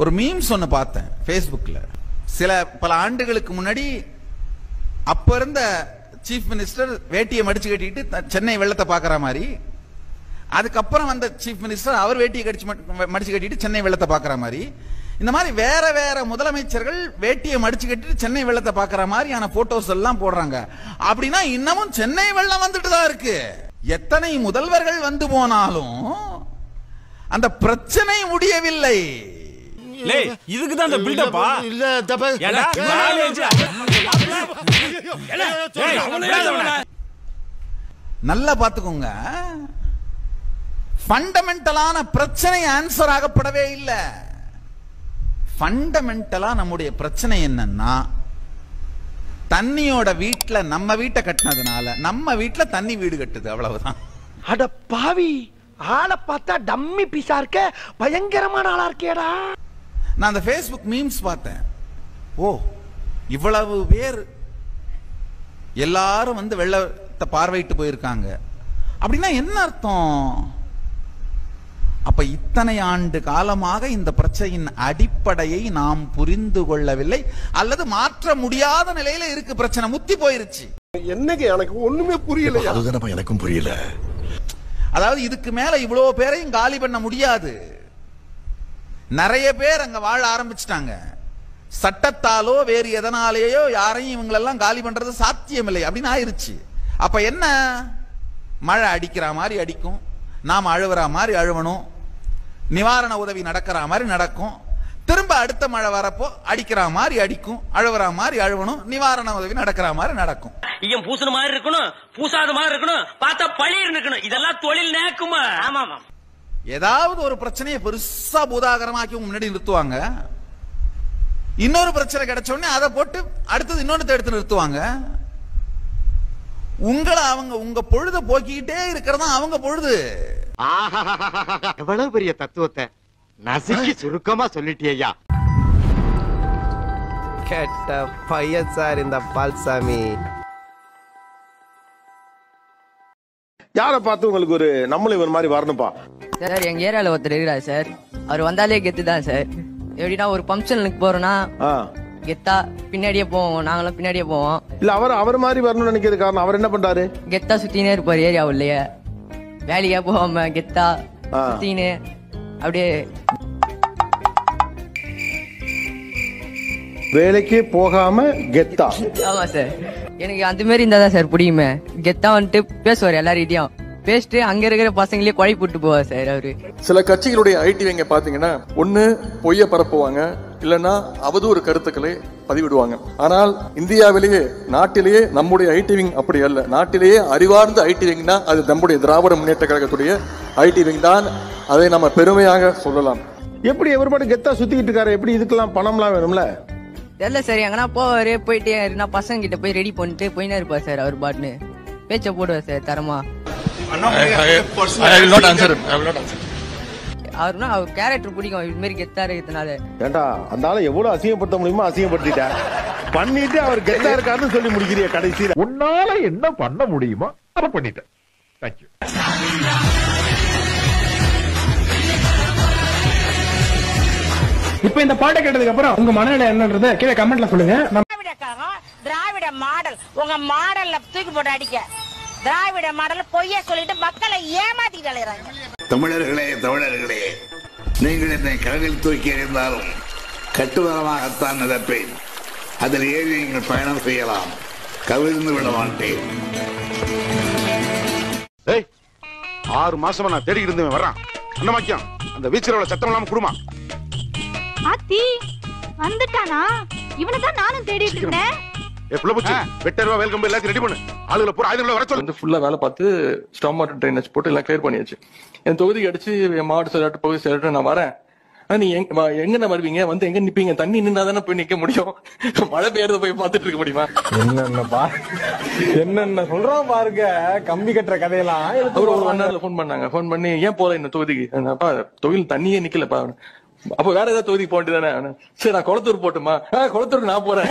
ஒரு மீம்ஸ் ஒன்று பார்த்தேன் ஃபேஸ்புக்கில். பல ஆண்டுகளுக்கு முன்னாடி அப்ப இருந்த சீஃப் மினிஸ்டர் வேட்டியை மடிச்சு கட்டிட்டு சென்னை வெள்ளத்தை பார்க்குற மாதிரி, அதுக்கப்புறம் வந்த சீஃப் மினிஸ்டர் அவர் வேட்டியை மடிச்சு கட்டிட்டு சென்னை வெள்ளத்தை பார்க்குற மாதிரி, இந்த மாதிரி வேற வேற முதலமைச்சர்கள் வேட்டியை மடிச்சு கட்டிட்டு சென்னை வெள்ளத்தை பார்க்குற மாதிரியான போட்டோஸ் எல்லாம் போடுறாங்க. அப்படின்னா இன்னமும் சென்னை வெள்ளம் வந்துட்டு தான் இருக்கு. எத்தனை முதல்வர்கள் வந்து போனாலும் அந்த பிரச்சனை முடியவில்லை. இதுக்கு தான் அந்த பில்டப்பா இல்ல தப்ப நல்லா பாத்துக்கோங்க. ஃபண்டமெண்டலான பிரச்சனை ஆன்சர் ஆகப்படவே இல்லை. ஃபண்டமெண்டலா நம்முடைய பிரச்சனை என்னன்னா, தண்ணியோட வீட்டுல நம்ம வீட்டை கட்டினதுனால நம்ம வீட்டுல தண்ணி வீடு கட்டுது, அவ்வளவுதான். அட பாவி, ஆளை பார்த்தா டம்மி பீஸா இருக்க, பயங்கரமான ஆளா இருக்கேடா. நான் அந்த ஃபேஸ்புக் மீம்ஸ் பார்த்தேன். ஓ, இவ்வளவு பேர் எல்லாரும் வந்து வெள்ளத்தை பார்வையிட்டு போயிருக்காங்க அப்படின்னா என்ன அர்த்தம்? அப்ப இத்தனை ஆண்டு காலமாக இந்த பிரச்சனையின் அடிப்படையை நாம் புரிந்து கொள்ளவில்லை, அல்லது மாற்ற முடியாத நிலையில இருக்கு. பிரச்சனை முத்தி போயிருச்சு. என்னங்க எனக்கு ஒண்ணுமே புரியல. அதுதானப்பா எனக்கும் புரியல. அதாவது இதுக்கு மேல இவ்வளவு பேரையும் காலி பண்ண முடியாது. நிறைய பேர் அங்க வாழ ஆரம்பிச்சிட்டாங்க. சட்டத்தாலோ வேறு எதனாலேயோ யாரையும் இவங்களெல்லாம் காலி பண்றது சாத்தியமில்லை அப்படின்னு ஆயிருச்சு. அப்ப என்ன, மழை அடிக்கிற மாதிரி அடிக்கும், நாம் அழுவுற மாதிரி அழுவணும், நிவாரண உதவி நடக்கிற மாதிரி நடக்கும், திரும்ப அடுத்த மழை வரப்போ அடிக்கிற மாதிரி அடிக்கும், அழுவுற மாதிரி அழுவணும், நிவாரண உதவி நடக்கிற மாதிரி நடக்கும். ஐயம் பூசண மாதிரி இருக்கணும், பூசாத மாதிரி இருக்கணும், பார்த்தா பழிர் இருக்கணும். இதெல்லாம் தொழில் நேக்குமா? ஆமாமா. ஏதாவது ஒரு பிரச்சனையை பெருசா பூதாகரமாக்கி முன்னாடி நிறுத்துவாங்க. இன்னொரு பிரச்சனை கிடைச்ச உடனே அதை போட்டு அடுத்தது இன்னொன்னு எடுத்து நிறுத்துவாங்க. உங்களை அவங்க உங்க பொழுத போக்கிக்கிட்டே இருக்கிறதா அவங்க பொழுது. எவ்வளவு பெரிய தத்துவத்தை நசுக்கி சுருக்கமா சொல்லிட்டியா. கேட்ட பையன் சார் இந்த பால்சாமி. யார பார்த்து உங்களுக்கு ஒரு நம்மளும் இவர் மாதிரி வரணும்பா சார்? எங்க ஏரியால ஒருத்தர் இருக்கிறார் சார். அவர் வந்தாலே கெத்து தான் சார். எப்படின்னா ஒரு ஃபங்க்ஷனுக்கு போறோம்னா கெத்தா பின்னாடியே போவோம், நாங்களும் பின்னாடியே போவோம். இல்ல அவர் மாதிரி வரணும்னு நினைக்கிறது காரணம் அவர் என்ன பண்றாரு? கெத்தா சுத்தினே இருப்பாரு ஏரியா உள்ளே. வேலையா போகாம கெத்தா சுத்தினே அப்படியே. வேலைக்கு போகாம கெத்தா? ஆமா சார், எனக்கு அந்த மாதிரி இருந்தாதான் சார் பிடிக்குமே. கெத்தா வந்துட்டு பேசுவார் எல்லார்கிட்டயும், பேசிட்டு அங்க இருக்கிற பசங்களே கொலை போட்டு போவார் சார் அவரு. சில கட்சிகளுடைய ஐடிவிங்க பாத்தீங்கன்னா ஒண்ணு பொய்ய பரப்புவாங்க, இல்லன்னா அவதூறு கருத்துக்களை பதிவிடுவாங்க. ஆனால் இந்தியாவிலேயே நாட்டிலேயே நம்முடைய ஐடிவிங் அப்படி அல்ல. நாட்டிலேயே அறிவார்ந்த ஐடிவிங்னா அது நம்முடைய திராவிட முன்னேற்ற கழகத்துடைய ஐடிவிங் தான். அதை நம்ம பெருமையாக சொல்லலாம். எப்படி எவர் பாட்டு கெத்தா சுத்திக்கிட்டு இருக்காரு? எப்படி இதுக்கெல்லாம் பணம்லாம் வேணும்ல? தெரியல சார், எங்கன்னா போவாரு, போயிட்டு பசங்க கிட்ட போய் ரெடி பண்ணிட்டு போயினா இருப்பார் சார். அவர் பாட்டுன்னு பேச்ச போடுவார் சார் தரமா. அவருனா அவர் கேரக்டர் பிடிக்கும், இது மாதிரி கெத்தா இருக்கிறதுனால. ஏண்டா அந்த ஆளை எவ்வளவு அசிங்கப்படுத்த முடியுமோ அசிங்கப்படுத்திட்ட பண்ணிட்டு அவர் கெத்தா இருக்காருன்னு சொல்லி முடிக்கிறிய கடைசியில. உன்னால என்ன பண்ண முடியுமோ அதை பண்ணிட்டேன். தேங்க்யூ. இப்ப இந்த பாட்டை கேட்டதுக்கு அப்புறம் உங்க மனநிலை என்னன்றத கீழே கமெண்ட்ல சொல்லுங்க. திராவிட மாடல் உங்க மாடல்ல தூக்கி போட்டு அடிக்க, திராவிட மாடல் பொய்ய சொல்லிட்டு மக்களை ஏமாத்திட்டு அலையறாங்க. தமிழர்களே, நீங்கள் என்னை கடலில் தூக்கி எறிந்தாலும் கட்டுவரமாகத்தான் நினைப்பேன். அதில் ஏறி நீங்கள் பயணம் செய்யலாம், கவிழ்ந்து விட மாட்டேன். 6 மாசமா நான் தேடிக்கிட்டு இருந்தேன் வர்றான். என்ன மாக்கியம் அந்த வீச்சரோட சத்தம் இல்லாம குடுமா. ஆத்தி வந்துட்டானா? இவனதான் நானும் தேடிட்டு இருந்தேன். வெல்கம் எல்லாத்தையும் ரெடி பண்ணு. ஆளுகளை பூரா ஆயுதங்களை வர சொல்லு. ஃபுல்லா வேலை பார்த்து ஸ்டாம் வாட்டர் ட்ரைனேஜ் போட்டு எல்லாம் கிளியர் பண்ணியாச்சு. என் தொகுதிக்கு அடிச்சு என் மாவட்ட செயலாட்டு பகுதி செயலாட்டு நான் வரேன். நீ எங்க வருவீங்க, வந்து எங்க நிப்பீங்க? தண்ணி நின்னா தானே போய் நிக்க முடியும். மழை பெய்யறத போய் பார்த்துட்டு இருக்க முடியுமா? என்னென்ன சொல்றோம் பாருங்க, கம்பி கட்டுற கதையெல்லாம். ஒரு 1 நேரத்துல போன் பண்ணாங்க. போன் பண்ணி ஏன் போல இந்த தொகுதிக்கு? தொகுதியில் தண்ணியே நிக்கலப்பா. அப்ப வேற ஏதாவது தொகுதிக்கு போட்டு தானே? சரி நான் குளத்தூர் போட்டுமா? குளத்தூருக்கு நான் போறேன்.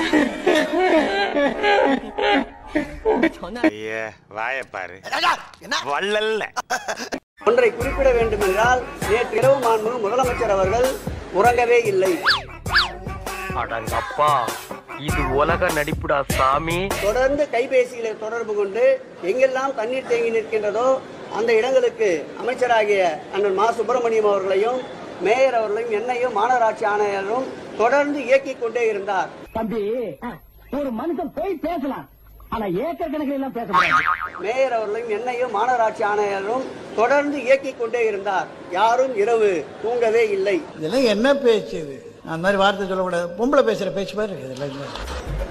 வாயப்பாரு வள்ளல்ல. ஒன்றை குறிப்பிட வேண்டும் என்றால், நேற்று இரவு மாண்புமிகு முதலமைச்சர் அவர்கள் உறங்கவே இல்லை. அடங்கப்பா, இது உலக நடிப்புடா சாமி. தொடர்ந்து கைபேசியில தொடர்பு கொண்டு எங்கெல்லாம் தண்ணீர் தேங்கி நிற்கின்றதோ அந்த இடங்களுக்கு அமைச்சராகிய அண்ணன் மா சுப்பிரமணியம் அவர்களையும் மேயர் அவர்களையும் என்னையும் மாநகராட்சி ஆணையரும் தொடர்ந்து இயக்கிக் கொண்டே இருந்தார். தம்பி, ஒரு மனுஷன் போய் பேசலாம், ஆனா ஏக்கர் கணக்கில் எல்லாம் பேசலாம். மேயர் அவர்களையும் என்னையும் மாநகராட்சி ஆணையரும் தொடர்ந்து இயக்கிக் கொண்டே இருந்தார். யாரும் இரவு தூங்கவே இல்லை. இதெல்லாம் என்ன பேச்சு? அந்த மாதிரி வார்த்தை சொல்லக்கூடாது. பொம்பளை பேசுற பேச்சு மாதிரி இருக்கு.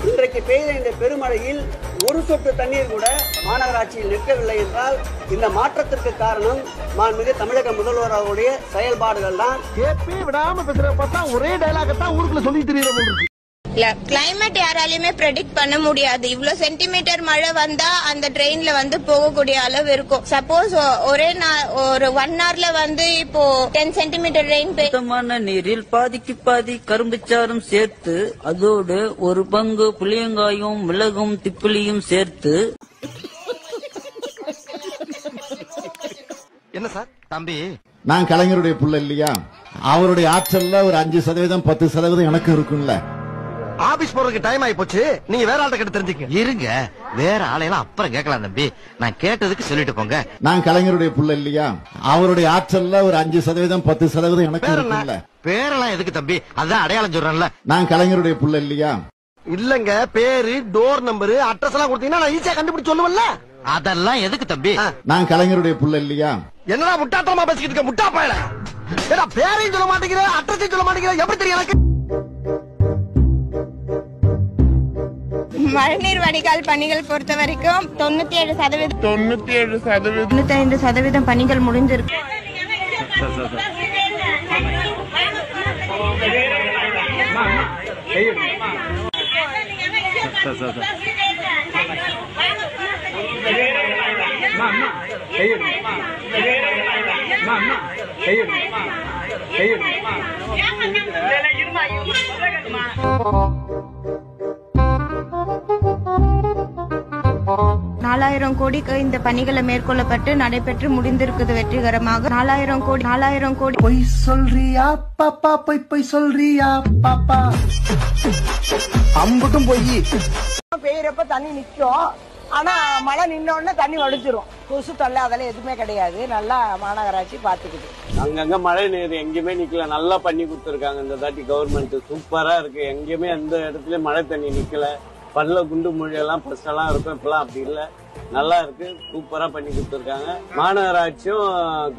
இன்றைக்கு பெய்த இந்த பெருமழையில் ஒரு சொட்டு தண்ணீர் கூட மாநகராட்சியில் நிற்கவில்லை என்றால் இந்த மாற்றத்திற்கு காரணம் மாண்புமிகு தமிழக முதல்வர் அவருடைய செயல்பாடுகள் தான். கேப்பே விடாம பேசுற பார்த்தா ஒரே டயலாக தான் ஊருக்குள்ள சொல்லி தெரியற போல இருக்கு. கிளைமேட் யாராலையுமே ப்ரெடிக்ட் பண்ண முடியாது. இவ்வளவு சென்டிமீட்டர் மழை வந்தா அந்த ட்ரெயின்ல வந்து போகக்கூடிய அளவு இருக்கும். சப்போஸ் ஒரே ஒரு 1 hourல வந்து இப்போ 10 சென்டிமீட்டர் ரெயின் சுத்தமான நீரில் பாதிக்கு பாதி கரும்புச்சாரும் சேர்த்து அதோடு ஒரு பங்கு புளியங்காயும் மிளகும் திப்பிலியும் சேர்த்து. என்ன சார் தம்பி, நான் கலைஞருடைய புள்ள இல்லையா? அவருடைய ஆற்றல்ல ஒரு 5% 10% எனக்கு இருக்கும்ல. ஆபீஸ் போறதுக்கு டைம் ஆயி போச்சு. நீங்க வேற ஆள்கிட்ட கேட்டு தெரிஞ்சுக்க. இருங்க, வேற ஆளையெல்லாம் அப்புறம் கேட்கலாம் தம்பி. நான் கேட்டதுக்கு சொல்லிட்டு போங்க. நான் கலைஞருடைய புள்ள இல்லையா? அவருடைய ஆற்றல்ல ஒரு 5% 10% எனக்கு இருக்கும்ல. பேரெல்லாம் எதுக்கு தம்பி? அதான் அடையாளம் சொல்றேன்ல. நான் கலைஞருடைய புள்ள இல்லையா? இல்லங்க, பேரு, டோர் நம்பர், அட்ரஸ் எல்லாம் கொடுத்தீங்கன்னா நான் ஈஸியா கண்டுபிடிச்சு சொல்லுவேன்ல. அதெல்லாம் எதுக்கு தம்பி? நான் கலைஞருடைய புள்ள இல்லையா? என்னடா முட்டாத்தனமா பேசிக்கிட்டு இருக்க முட்டா பயல? ஏடா பேரையும் சொல்ல மாட்டேங்கிற, அட்ரஸையும் சொல்ல மாட்டேங்கிற, எப்படி தெரியும் எனக்கு? மழைநீர் வடிகால் பணிகள் பொறுத்த வரைக்கும் 97% பணிகள் முடிஞ்சிருக்கு. கோடிக்கு இந்த பணிகளை மேற்கொள்ளப்பட்டு நடைபெற்று முடிந்திருக்குது வெற்றிகரமாக. 4,000 கோடி. பொய் சொல்றியா பாப்பா? பொய் சொல்றியா பாப்பா? அம்புட்டும் பொய். பெய்யறப்ப தண்ணி நிக்கும், ஆனா மழை நின்ன உடனே தண்ணி வடிச்சிரும். கொசு தொல்லை அதெல்லாம் எதுவுமே கிடையாது. நல்லா மாநகராட்சி பாத்துக்குது. அங்கங்க மழை நீர் எங்கேயுமே நிக்கல, நல்லா பண்ணி கொடுத்துருக்காங்க இந்த தாட்டி கவர்மெண்ட். சூப்பரா இருக்கு. எங்கேயுமே எந்த இடத்துல மழை தண்ணி நிக்கல. பல்ல குண்டு மொழியெல்லாம் ஃபர்ஸ்ட் எல்லாம் இருக்கும், இப்பெல்லாம் அப்படி இல்லை. நல்லா இருக்கு, சூப்பரா பண்ணி கொடுத்துருக்காங்க. மாநகராட்சியும்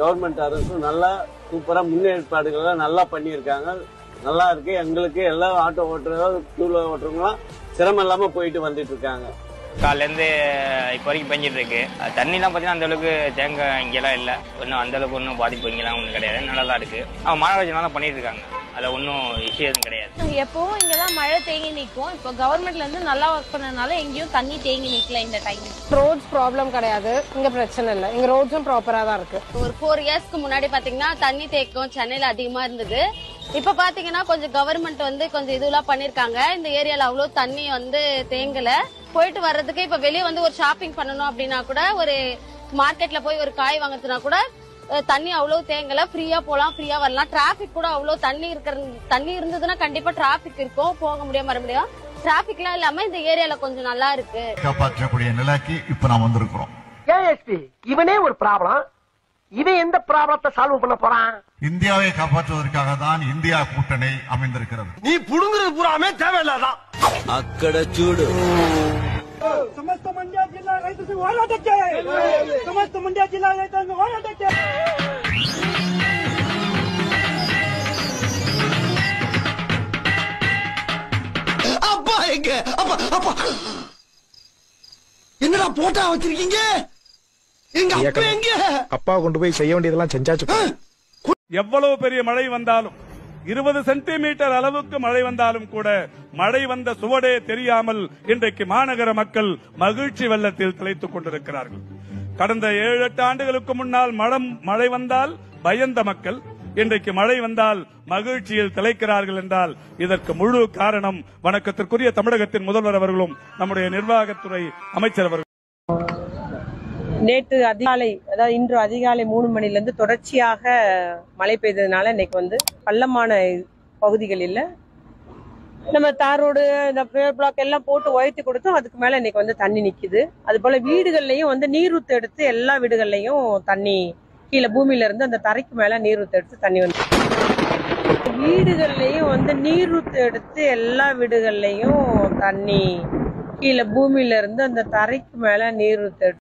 கவர்மெண்ட் அரசும் நல்லா சூப்பரா முன்னேற்பாடுகள் நல்லா பண்ணியிருக்காங்க. நல்லா இருக்கு. எங்களுக்கு எல்லா ஆட்டோ ஓட்டுறதோ டூல ஓட்டுறவங்களாம் சிரமம் இல்லாம போயிட்டு வந்துட்டு இருக்காங்க. காலைல இருந்து இப்போ வரைக்கும் பெஞ்சிட்டு இருக்கு. தண்ணிலாம் பார்த்தீங்கன்னா அந்த அளவுக்கு தேங்காய் இங்கெல்லாம் இல்லை. ஒன்றும் அந்த அளவுக்கு ஒன்றும் பாதிப்பு இங்கெல்லாம் ஒன்றும் கிடையாது. நல்லா தான் இருக்கு. மாநகராட்சி நல்லா பண்ணிட்டு இருக்காங்க. அதில் ஒன்றும் இஷ்யூ எதுவும் கிடையாது. எப்பவும் இங்கதான் மழை தேங்கி நிற்கும். இப்போ கவர்மெண்ட்ல இருந்து நல்லா ஒர்க் பண்ணனால எங்கேயும் தண்ணி தேங்கி நிற்கல இந்த டைம். ரோட்ஸ் ப்ராப்ளம் கிடையாது, இங்க பிரச்சனை இல்லை. இங்க ரோட்ஸும் ப்ராப்பரா தான் இருக்கு. ஒரு 4 இயர்ஸ்க்கு முன்னாடி பாத்தீங்கன்னா தண்ணி தேக்கம் சென்னையில அதிகமா இருந்தது. இப்ப பாத்தீங்கன்னா கொஞ்சம் கவர்மெண்ட் வந்து கொஞ்சம் இதெல்லாம் பண்ணிருக்காங்க. இந்த ஏரியால அவ்வளவு தண்ணி வந்து தேங்கல. போயிட்டு வர்றதுக்கு இப்ப வெளியே வந்து ஒரு ஷாப்பிங் பண்ணணும் அப்படின்னா கூட, ஒரு மார்க்கெட்ல போய் ஒரு காய் வாங்குறதுனா கூட தண்ணி அவ்வளவு தேங்கல. ஃப்ரீயா போலாம், ஃப்ரீயா வரலாம். டிராபிக் கூட அவ்வளவு தண்ணி இருந்ததுன்னா கண்டிப்பா டிராபிக் இருக்கும், போக முடியும் வர முடியும். டிராபிக் எல்லாம் இல்லாம இந்த ஏரியால கொஞ்சம் நல்லா இருக்கு. காப்பாற்றக்கூடிய நிலைக்கு இப்ப நாம் வந்திருக்கிறோம். ஏஎஸ்பி இவனே ஒரு ப்ராப்ளம், இவன் எந்த ப்ராப்ளத்தை சால்வ் பண்ண போறான்? இந்தியாவை காப்பாற்றுவதற்காக தான் இந்தியா கூட்டணி அமைந்திருக்கிறது. நீ புடுங்குறது பூராமே தேவையில்லாதான். అక్కడ చూడు. ಸಮಸ್ತ ಮಂಡ್ಯ ಜಿಲ್ಲಾ ರೈತ ಹೋರಾಟಕ್ಕೆ, ಸಮಸ್ತ ಮಂಡ್ಯ ಜಿಲ್ಲಾ ರೈತಾಂಗ ಹೋರಾಟಕ್ಕೆ. அப்பா எங்க? அப்பா என்னடா போட்டா வச்சிருக்கீங்க? எங்க அப்பா எங்க? அப்பா கொண்டு போய் செய்ய வேண்டியதெல்லாம் செஞ்சாச்சு. எவ்வளவு பெரிய மழை வந்தாலும், 20 சென்டிமீட்டர் அளவுக்கு மழை வந்தாலும் கூட மழை வந்த சுவடே தெரியாமல் இன்றைக்கு மாநகர மக்கள் மகிழ்ச்சி வெள்ளத்தில் திளைத்துக் கொண்டிருக்கிறார்கள். கடந்த 7-8 ஆண்டுகளுக்கு முன்னால் மழை வந்தால் பயந்த மக்கள் இன்றைக்கு மழை வந்தால் மகிழ்ச்சியில் திளைக்கிறார்கள் என்றால் இதற்கு முழு காரணம் வணக்கத்திற்குரிய தமிழகத்தின் முதல்வர் அவர்களும் நம்முடைய நிர்வாகத்துறை அமைச்சர் அவர்களும். நேற்று அதிகாலை, அதாவது இன்று அதிகாலை 3 மணிலிருந்து தொடர்ச்சியாக மழை பெய்ததுனால இன்னைக்கு வந்து பள்ளமான பகுதிகளில் நம்ம தார் ரோடு, இந்த பிளாக் எல்லாம் போட்டு உயர்த்தி கொடுத்தோம். அதுக்கு மேல இன்னைக்கு வந்து தண்ணி நிக்குது. அது போல வீடுகள்லயும் வந்து நீரூத்து எடுத்து எல்லா வீடுகள்லயும் தண்ணி கீழே பூமியில இருந்து அந்த தரைக்கு மேல நீரூத்து எடுத்து தண்ணி வந்து வீடுகள்லயும் வந்து நீரூத்து எடுத்து எல்லா வீடுகள்லயும் தண்ணி கீழே பூமியில இருந்து அந்த தரைக்கு மேல நீரூத்து